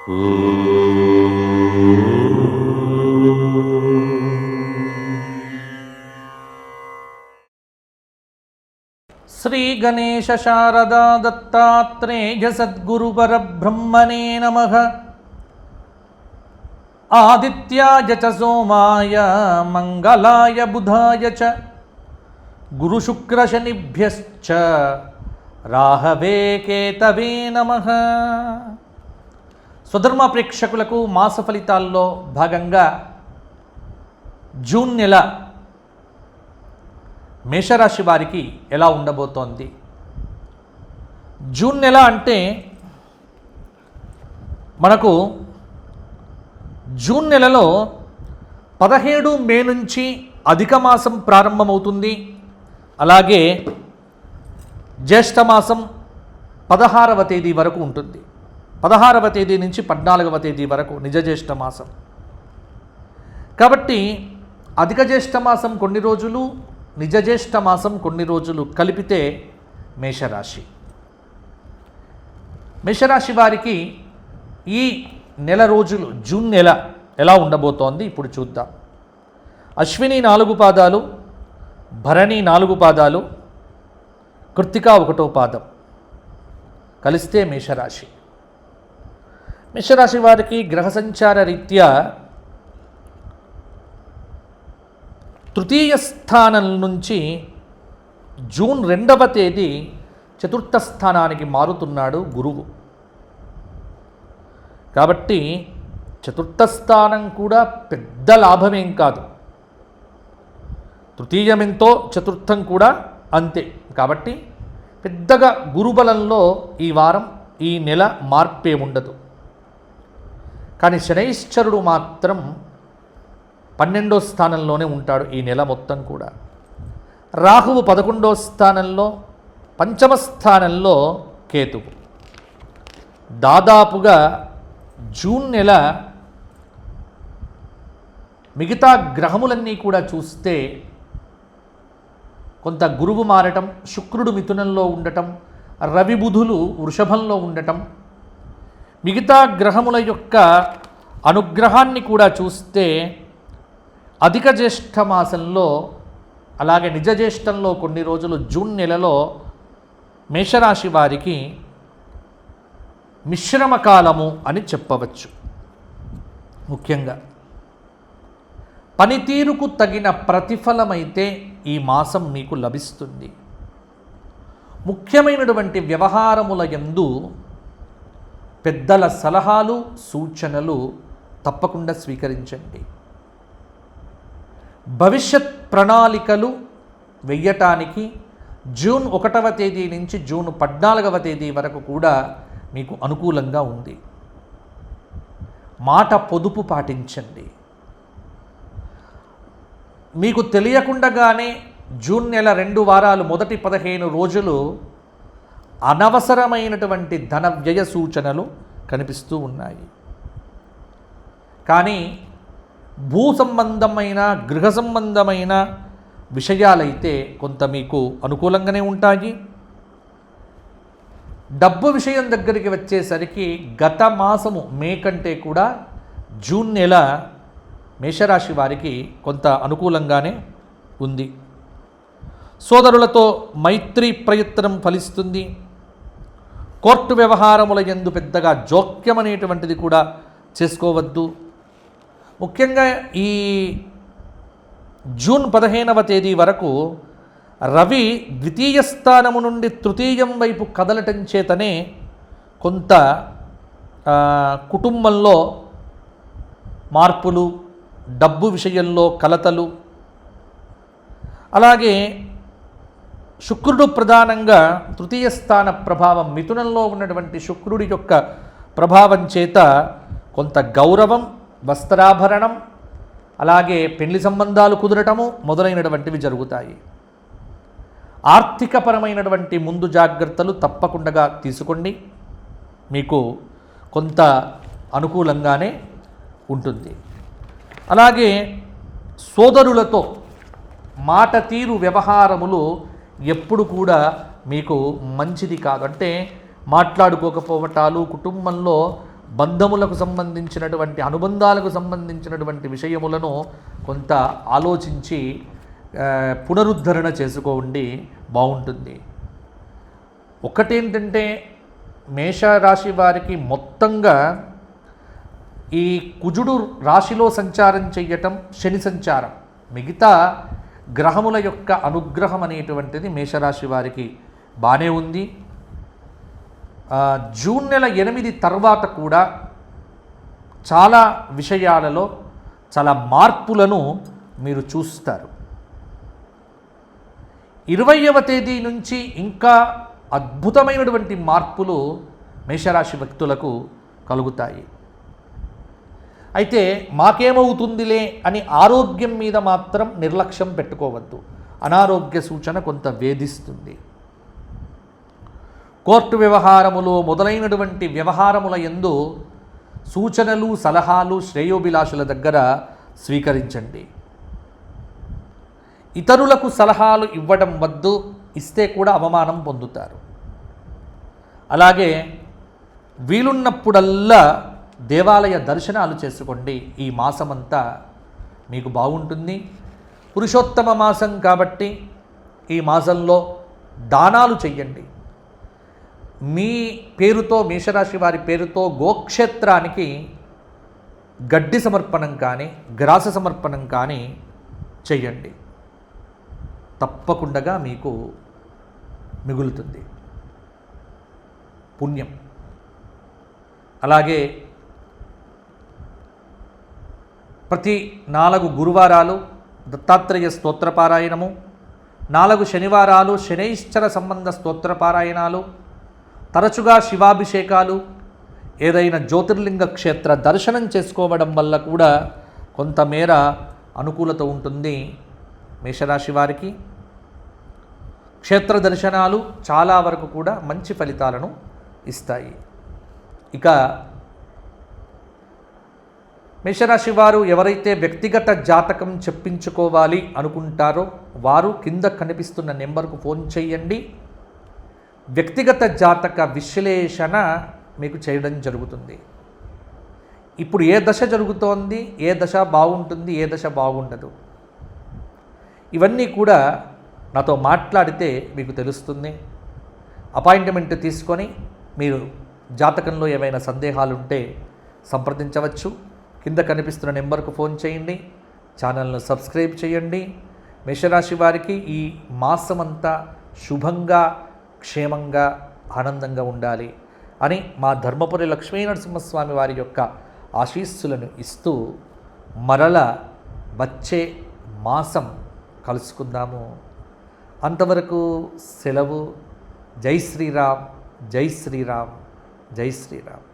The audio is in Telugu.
శ్రీ గణేశ శారదా దత్తాత్రేయ సద్గురు పరబ్రహ్మణే నమః. ఆదిత్యాయ చ సోమాయ మంగళాయ బుధాయ చ గురు శుక్ర శనిభ్యశ్చ రాహవే కేతవే నమః. స్వధర్మ ప్రేక్షకులకు మాస ఫలితాల్లో భాగంగా జూన్ నెల మేషరాశి వారికి ఎలా ఉండబోతోంది? జూన్ నెల అంటే మనకు జూన్ నెలలో 17 మే నుంచి అధిక మాసం ప్రారంభమవుతుంది. అలాగే జ్యేష్ఠమాసం 16వ తేదీ వరకు ఉంటుంది. 16వ తేదీ నుంచి 14వ తేదీ వరకు నిజ జ్యేష్ఠమాసం. కాబట్టి అధిక జ్యేష్ఠమాసం కొన్ని రోజులు, నిజ జ్యేష్ఠమాసం కొన్ని రోజులు కలిపితే మేషరాశి. మేషరాశి వారికి ఈ నెల రోజులు జూన్ నెల ఎలా ఉండబోతోంది ఇప్పుడు చూద్దాం. అశ్విని 4 పాదాలు, భరణి 4 పాదాలు, కృత్తిక 1వ పాదం కలిస్తే మేషరాశి. మేషరాశి వారికి గ్రహ సంచార రీత్యా తృతీయ స్థానం నుంచి జూన్ 2వ తేదీ 4థ స్థానానికి మారుతున్నాడు గురువు. కాబట్టి 4థ స్థానం కూడా పెద్ద లాభమేం కాదు. తృతీయమెంతో 4థం కూడా అంతే. కాబట్టి పెద్దగా గురుబలంలో ఈ వారం ఈ నెల మార్పే ఉండదు. కానీ శనైశ్చరుడు మాత్రం 12వ స్థానంలోనే ఉంటాడు ఈ నెల మొత్తం కూడా. రాహువు 11వ స్థానంలో, 5వ స్థానంలో కేతువు. దాదాపుగా జూన్ నెల మిగతా గ్రహములన్నీ కూడా చూస్తే కొంత గురువు మారటం, శుక్రుడు మిథునంలో ఉండటం, రవి బుధులు వృషభంలో ఉండటం, మిగతా గ్రహముల యొక్క అనుగ్రహాన్ని కూడా చూస్తే అధిక జ్యేష్ఠ మాసంలో అలాగే నిజ జ్యేష్ఠంలో కొన్ని రోజులు జూన్ నెలలో మేషరాశి వారికి మిశ్రమ కాలము అని చెప్పవచ్చు. ముఖ్యంగా పనితీరుకు తగిన ప్రతిఫలమైతే ఈ మాసం మీకు లభిస్తుంది. ముఖ్యమైనటువంటి వ్యవహారముల యందు పెద్దల సలహాలు, సూచనలు తప్పకుండా స్వీకరించండి. భవిష్యత్ ప్రణాళికలు వెయ్యటానికి జూన్ 1వ తేదీ నుంచి జూన్ 14వ తేదీ వరకు కూడా మీకు అనుకూలంగా ఉంది. మాట పొదుపు పాటించండి. మీకు తెలియకుండానే జూన్ నెల 2 వారాలు మొదటి 15 రోజులు అనవసరమైనటువంటి ధన వ్యయ సూచనలు కనిపిస్తూ ఉన్నాయి. కానీ భూ సంబంధమైన, గృహ సంబంధమైన విషయాలైతే కొంత మీకు అనుకూలంగానే ఉంటాయి. డబ్బు విషయం దగ్గరికి వచ్చేసరికి గత మాసము మే కంటే కూడా జూన్ నెల మేషరాశి వారికి కొంత అనుకూలంగానే ఉంది. సోదరులతో మైత్రి ప్రయత్నం ఫలిస్తుంది. కోర్టు వ్యవహారముల యందు పెద్దగా జోక్యం అనేటువంటిది కూడా చేసుకోవద్దు. ముఖ్యంగా ఈ జూన్ 15వ తేదీ వరకు రవి ద్వితీయ స్థానము నుండి తృతీయం వైపు కదలటం చేతనే కొంత కుటుంబంలో మార్పులు, డబ్బు విషయంలో కలతలు, అలాగే శుక్రుడు ప్రధానంగా తృతీయ స్థాన ప్రభావం, మిథునంలో ఉన్నటువంటి శుక్రుడి యొక్క ప్రభావం చేత కొంత గౌరవం, వస్త్రాభరణం, అలాగే పెళ్లి సంబంధాలు కుదరటము మొదలైనటువంటివి జరుగుతాయి. ఆర్థికపరమైనటువంటి ముందు జాగ్రత్తలు తప్పకుండా తీసుకోండి. మీకు కొంత అనుకూలంగానే ఉంటుంది. అలాగే సోదరులతో మాట తీరు, వ్యవహారములు ఎప్పుడు కూడా మీకు మంచిది కాదు. అంటే మాట్లాడుకోకపోవటాలు, కుటుంబంలో బంధములకు సంబంధించినటువంటి అనుబంధాలకు సంబంధించినటువంటి విషయములను కొంత ఆలోచించి పునరుద్ధరణ చేసుకోండి, బాగుంటుంది. ఒకటేంటంటే మేషరాశి వారికి మొత్తంగా ఈ కుజుడు రాశిలో సంచారం చెయ్యటం, శని సంచారం, మిగతా గ్రహముల యొక్క అనుగ్రహం అనేటువంటిది మేషరాశి వారికి బాగానే ఉంది. జూన్ నెల 8 తర్వాత కూడా చాలా విషయాలలో చాలా మార్పులను మీరు చూస్తారు. 20వ తేదీ నుంచి ఇంకా అద్భుతమైనటువంటి మార్పులు మేషరాశి వ్యక్తులకు కలుగుతాయి. అయితే మాకేమవుతుందిలే అని ఆరోగ్యం మీద మాత్రం నిర్లక్ష్యం పెట్టుకోవద్దు. అనారోగ్య సూచన కొంత వేధిస్తుంది. కోర్టు వ్యవహారములు మొదలైనటువంటి వ్యవహారముల యందు సూచనలు, సలహాలు శ్రేయోభిలాషుల దగ్గర స్వీకరించండి. ఇతరులకు సలహాలు ఇవ్వడం వద్దు, ఇస్తే కూడా అవమానం పొందుతారు. అలాగే వీలున్నప్పుడల్లా దేవాలయ దర్శనాలు చేసుకోండి. ఈ మాసమంతా మీకు బాగుంటుంది. పురుషోత్తమ మాసం కాబట్టి ఈ మాసంలో దానాలు చెయ్యండి. మీ పేరుతో, మేషరాశి వారి పేరుతో గోక్షేత్రానికి గడ్డి సమర్పణం కానీ, గ్రాస సమర్పణం కానీ చెయ్యండి. తప్పకుండా మీకు మిగులుతుంది పుణ్యం. అలాగే ప్రతి 4 గురువారాలు దత్తాత్రేయ స్తోత్రపారాయణము, 4 శనివారాలు శనైశ్చర సంబంధ స్తోత్రపారాయణాలు, తరచుగా శివాభిషేకాలు, ఏదైనా జ్యోతిర్లింగ క్షేత్ర దర్శనం చేసుకోవడం వల్ల కూడా కొంతమేర అనుకూలత ఉంటుంది మేషరాశి వారికి. క్షేత్ర దర్శనాలు చాలా వరకు కూడా మంచి ఫలితాలను ఇస్తాయి. ఇక మేషరాశి వారు ఎవరైతే వ్యక్తిగత జాతకం చెప్పించుకోవాలి అనుకుంటారో వారు కింద కనిపిస్తున్న నెంబర్కు ఫోన్ చేయండి. వ్యక్తిగత జాతక విశ్లేషణ మీకు చేయడం జరుగుతుంది. ఇప్పుడు ఏ దశ జరుగుతోంది, ఏ దశ బాగుంటుంది, ఏ దశ బాగుండదు, ఇవన్నీ కూడా నాతో మాట్లాడితే మీకు తెలుస్తుంది. అపాయింట్మెంట్ తీసుకొని మీరు జాతకంలో ఏమైనా సందేహాలుంటే సంప్రదించవచ్చు. కింద కనిపిస్తున్న నెంబర్కు ఫోన్ చేయండి. ఛానల్ను సబ్స్క్రైబ్ చేయండి. మేషరాశి వారికి ఈ మాసమంతా శుభంగా, క్షేమంగా, ఆనందంగా ఉండాలి అని మా ధర్మపురి లక్ష్మీనరసింహస్వామి వారి యొక్క ఆశీస్సులను ఇస్తూ మరల వచ్చే మాసం కలుసుకుందాము. అంతవరకు సెలవు. జై శ్రీరామ్, జై శ్రీరామ్, జై శ్రీరామ్.